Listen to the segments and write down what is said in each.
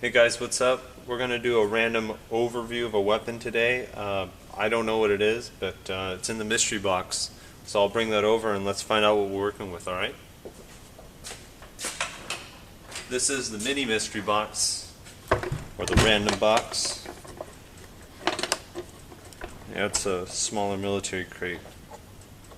Hey guys, what's up? We're going to do a random overview of a weapon today. I don't know what it is, but it's in the mystery box. So I'll bring that over and let's find out what we're working with, alright? This is the mini mystery box, or the random box. Yeah, it's a smaller military crate.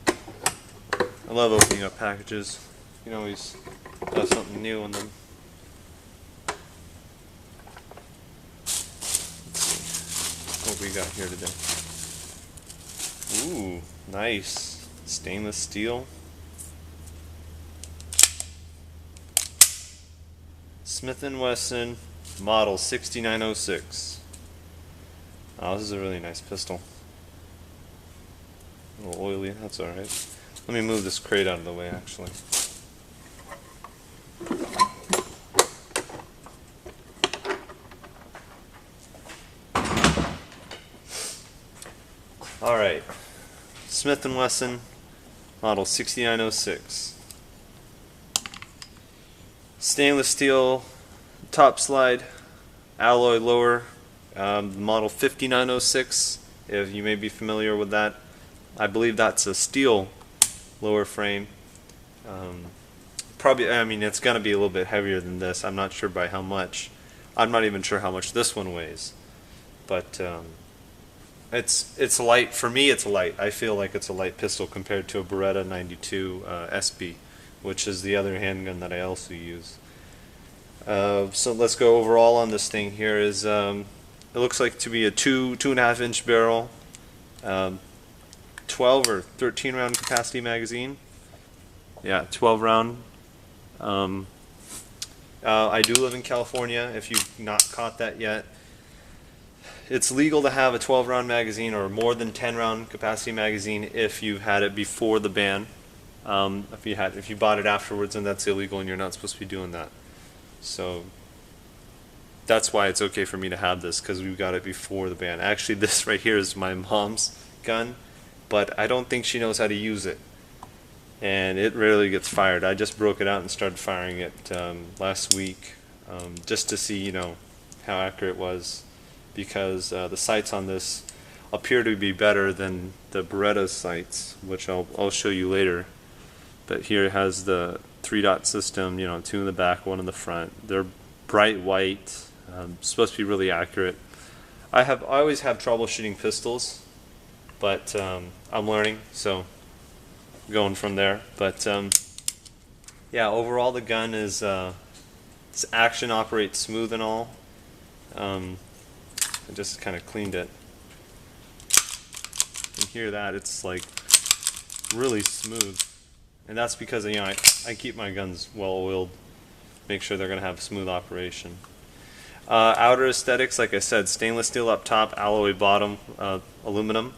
I love opening up packages. You can always have something new in them. What we got here today? Ooh, nice. Stainless steel. Smith & Wesson model 6906. Oh, this is a really nice pistol. A little oily, that's alright. Let me move this crate out of the way actually. Alright, Smith & Wesson model 6906. Stainless steel top slide, alloy lower, model 5906, if you may be familiar with that. I believe that's a steel lower frame. Probably, I mean, it's going to be a little bit heavier than this. I'm not sure by how much. I'm not even sure how much this one weighs. But it's light. For me, it's light. I feel like it's a light pistol compared to a Beretta 92 SB, which is the other handgun that I also use. So let's go overall on this thing here. Is it looks like to be a 2.5 inch barrel, 12 or 13 round capacity magazine. Yeah, 12 round. I do live in California, if you've not caught that yet. It's legal to have a 12 round magazine or more than 10 round capacity magazine if you've had it before the ban. If you bought it afterwards, then that's illegal and you're not supposed to be doing that. So that's why it's okay for me to have this, because we got it before the ban. Actually, this right here is my mom's gun, but I don't think she knows how to use it, and it rarely gets fired. I just broke it out and started firing it last week, just to see, you know, how accurate it was, because the sights on this appear to be better than the Beretta sights, which I'll show you later. But here it has the 3-dot system, you know, 2 in the back, 1 in the front. They're bright white, supposed to be really accurate. I always have trouble shooting pistols, but I'm learning, so going from there. But yeah, overall the gun is its action operates smooth and all. I just kind of cleaned it. You can hear that it's like really smooth, and that's because, you know, I keep my guns well oiled, make sure they're going to have smooth operation. Outer aesthetics, like I said, stainless steel up top, alloy bottom, aluminum.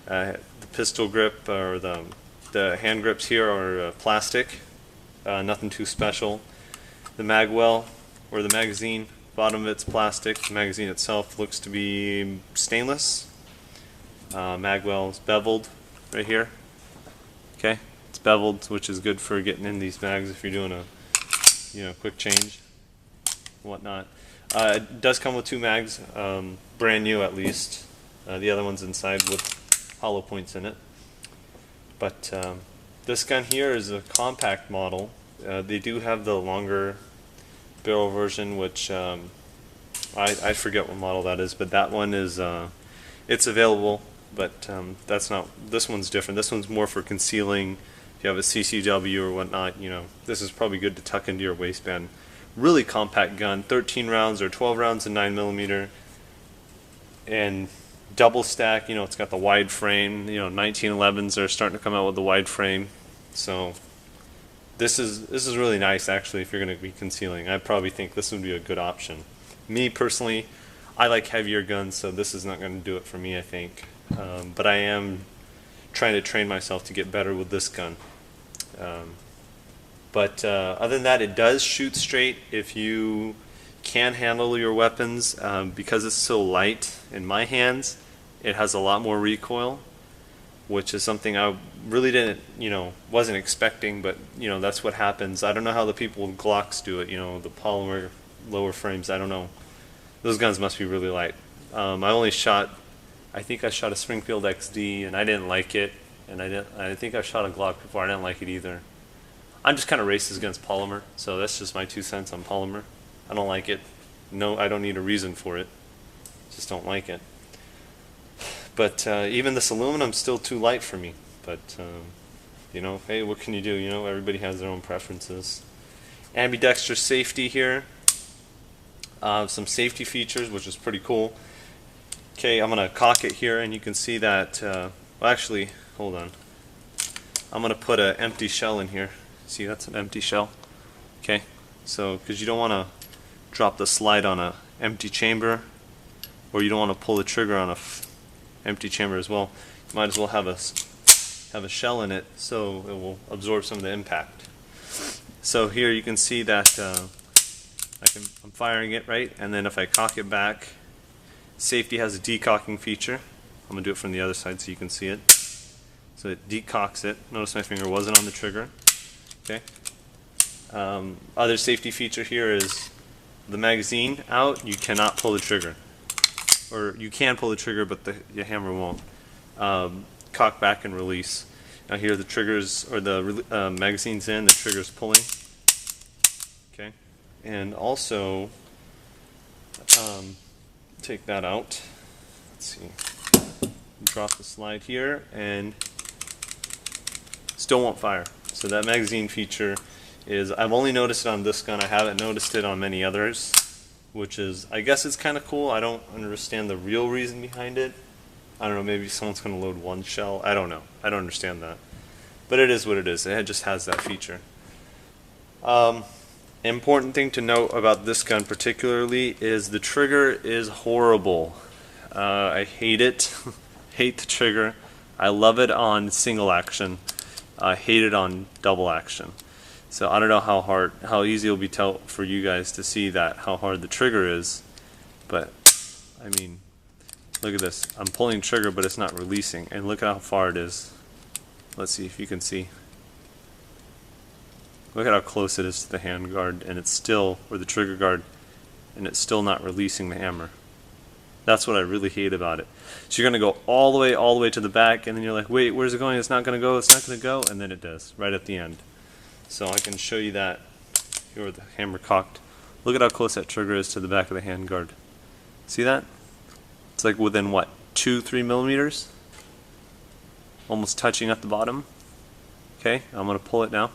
The pistol grip, or the hand grips here, are plastic, nothing too special. The mag well, or the magazine, bottom of it's plastic. The magazine itself looks to be stainless. Mag well is beveled right here. Okay, it's beveled, which is good for getting in these mags if you're doing a, you know, quick change, whatnot. It does come with 2 mags, brand new at least. The other one's inside with hollow points in it. But this gun here is a compact model. They do have the longer barrel version, which I forget what model that is, but that one is it's available. But that's not. This one's different. This one's more for concealing. If you have a CCW or whatnot, you know, this is probably good to tuck into your waistband. Really compact gun, 13 rounds or 12 rounds in 9mm, and double stack. You know, it's got the wide frame. You know, 1911s are starting to come out with the wide frame. So this is really nice actually. If you're going to be concealing, I probably think this would be a good option. Me personally, I like heavier guns, so this is not going to do it for me, I think. But I am trying to train myself to get better with this gun. But other than that, it does shoot straight if you can handle your weapons. Because it's so light in my hands, it has a lot more recoil, which is something I really didn't, wasn't expecting, but, that's what happens. I don't know how the people with Glocks do it, the polymer lower frames, I don't know. Those guns must be really light. I only shot, I think I shot a Springfield XD and I didn't like it, and I think I shot a Glock before. I didn't like it either. I'm just kind of racist against polymer, so that's just my 2 cents on polymer. I don't like it. No, I don't need a reason for it. Just don't like it. But even this aluminum's still too light for me. But you know, hey, what can you do? You know, everybody has their own preferences. Ambidextrous safety here. Some safety features, which is pretty cool. Okay, I'm gonna cock it here, and you can see that. Well, actually, hold on. I'm gonna put an empty shell in here. See, that's an empty shell. Okay, so because you don't want to drop the slide on a empty chamber, or you don't want to pull the trigger on a empty chamber as well. You might as well have a shell in it so it will absorb some of the impact. So here you can see that I'm firing it right, and then if I cock it back, safety has a decocking feature. I'm gonna do it from the other side so you can see it. So it decocks it. Notice my finger wasn't on the trigger. Okay. Other safety feature here is the magazine out. You cannot pull the trigger, or you can pull the trigger, but the hammer won't. Cock back and release. Now here the triggers, or the magazine's in, the trigger's pulling. Okay, and also take that out. Let's see. Drop the slide here, and still won't fire. So that magazine feature is, I've only noticed it on this gun. I haven't noticed it on many others, which is, I guess it's kind of cool. I don't understand the real reason behind it. I don't know, maybe someone's going to load one shell. I don't know. I don't understand that. But it is what it is. It just has that feature. Important thing to note about this gun particularly is the trigger is horrible. I hate it. Hate the trigger. I love it on single action. I hate it on double action. So I don't know how easy it'll be for you guys to see that, how hard the trigger is. But I mean, look at this. I'm pulling trigger, but it's not releasing. And look at how far it is. Let's see if you can see. Look at how close it is to the hand guard, and it's still, or the trigger guard, and it's still not releasing the hammer. That's what I really hate about it. So you're going to go all the way to the back, and then you're like, wait, where's it going? It's not going to go, it's not going to go, and then it does, right at the end. So I can show you that here with the hammer cocked. Look at how close that trigger is to the back of the hand guard. See that? It's like within what, 2-3 millimeters? Almost touching at the bottom. Okay, I'm going to pull it now.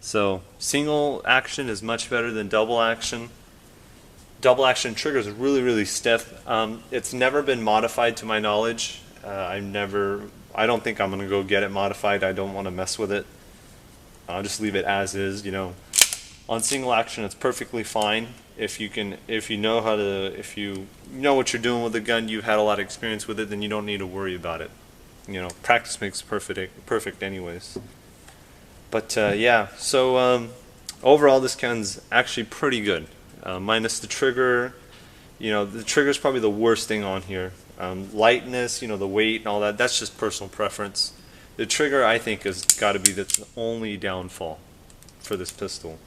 So single action is much better than double action. Double action trigger is really stiff. It's never been modified to my knowledge. I don't think I'm gonna go get it modified. I don't want to mess with it. I'll just leave it as is. You know, on single action, it's perfectly fine. If you know what you're doing with the gun, you've had a lot of experience with it, then you don't need to worry about it. You know, practice makes perfect anyways. But yeah, so overall this gun's actually pretty good. Minus the trigger. You know, the trigger is probably the worst thing on here. Lightness, you know, the weight and all that, that's just personal preference. The trigger, I think, has got to be the only downfall for this pistol.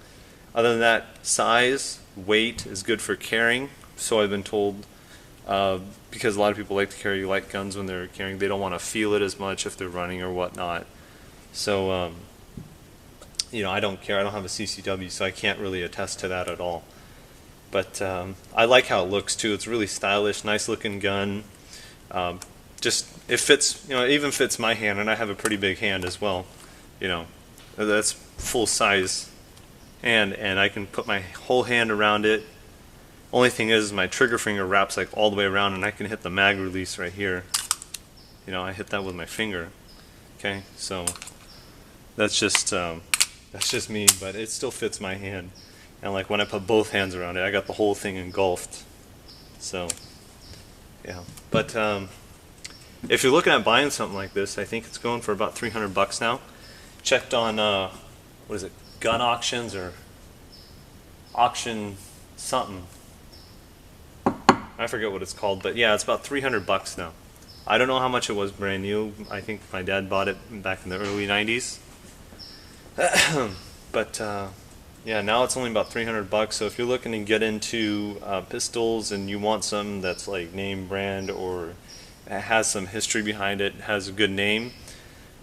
Other than that, size, weight is good for carrying, so I've been told, because a lot of people like to carry light guns when they're carrying. They don't want to feel it as much if they're running or whatnot. So, you know, I don't care. I don't have a CCW, so I can't really attest to that at all. But I like how it looks too. It's really stylish, nice looking gun. Just it fits, you know, it even fits my hand, and I have a pretty big hand as well. You know, that's full size hand, and I can put my whole hand around it. Only thing is my trigger finger wraps like all the way around, and I can hit the mag release right here. You know, I hit that with my finger. Okay, so that's just me, but it still fits my hand. And like when I put both hands around it, I got the whole thing engulfed. So, yeah. But if you're looking at buying something like this, I think it's going for about $300 now. Checked on what is it, gun auctions or auction something. I forget what it's called, but yeah, it's about $300 now. I don't know how much it was brand new. I think my dad bought it back in the early 90s. But Yeah, now it's only about 300 bucks. So if you're looking to get into pistols and you want something that's like name brand or has some history behind it, has a good name,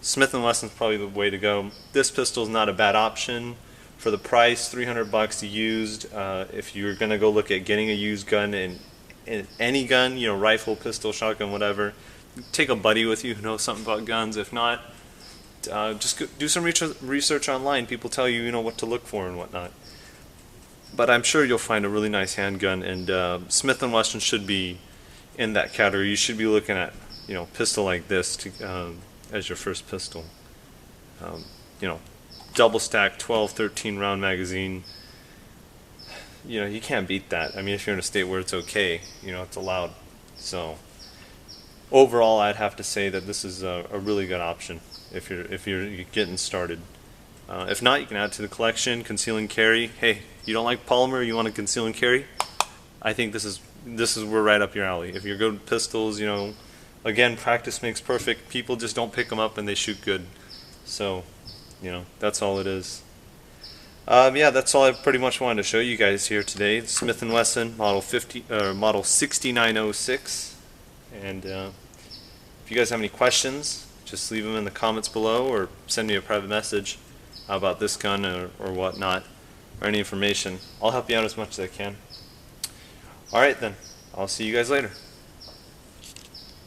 Smith & Wesson's probably the way to go. This pistol is not a bad option for the price, 300 bucks used. If you're gonna go look at getting a used gun in any gun, you know, rifle, pistol, shotgun, whatever, take a buddy with you who knows something about guns. If not, just do some research online. People tell you, you know, what to look for and whatnot. But I'm sure you'll find a really nice handgun, and Smith & Wesson should be in that category. You should be looking at, you know, pistol like this to, as your first pistol. You know, double stack 12, 13 round magazine. You know, you can't beat that. I mean, if you're in a state where it's okay, you know, it's allowed. So overall, I'd have to say that this is a really good option if you're getting started. If not, you can add to the collection. Conceal and carry. Hey, you don't like polymer, you want to conceal and carry? I think this is we're right up your alley. If you're good with pistols, you know, again, practice makes perfect. People just don't pick them up and they shoot good. So, you know, that's all it is. Yeah, that's all I pretty much wanted to show you guys here today. Smith & Wesson model 6906. And if you guys have any questions, just leave them in the comments below or send me a private message about this gun or whatnot, or any information. I'll help you out as much as I can. Alright then, I'll see you guys later.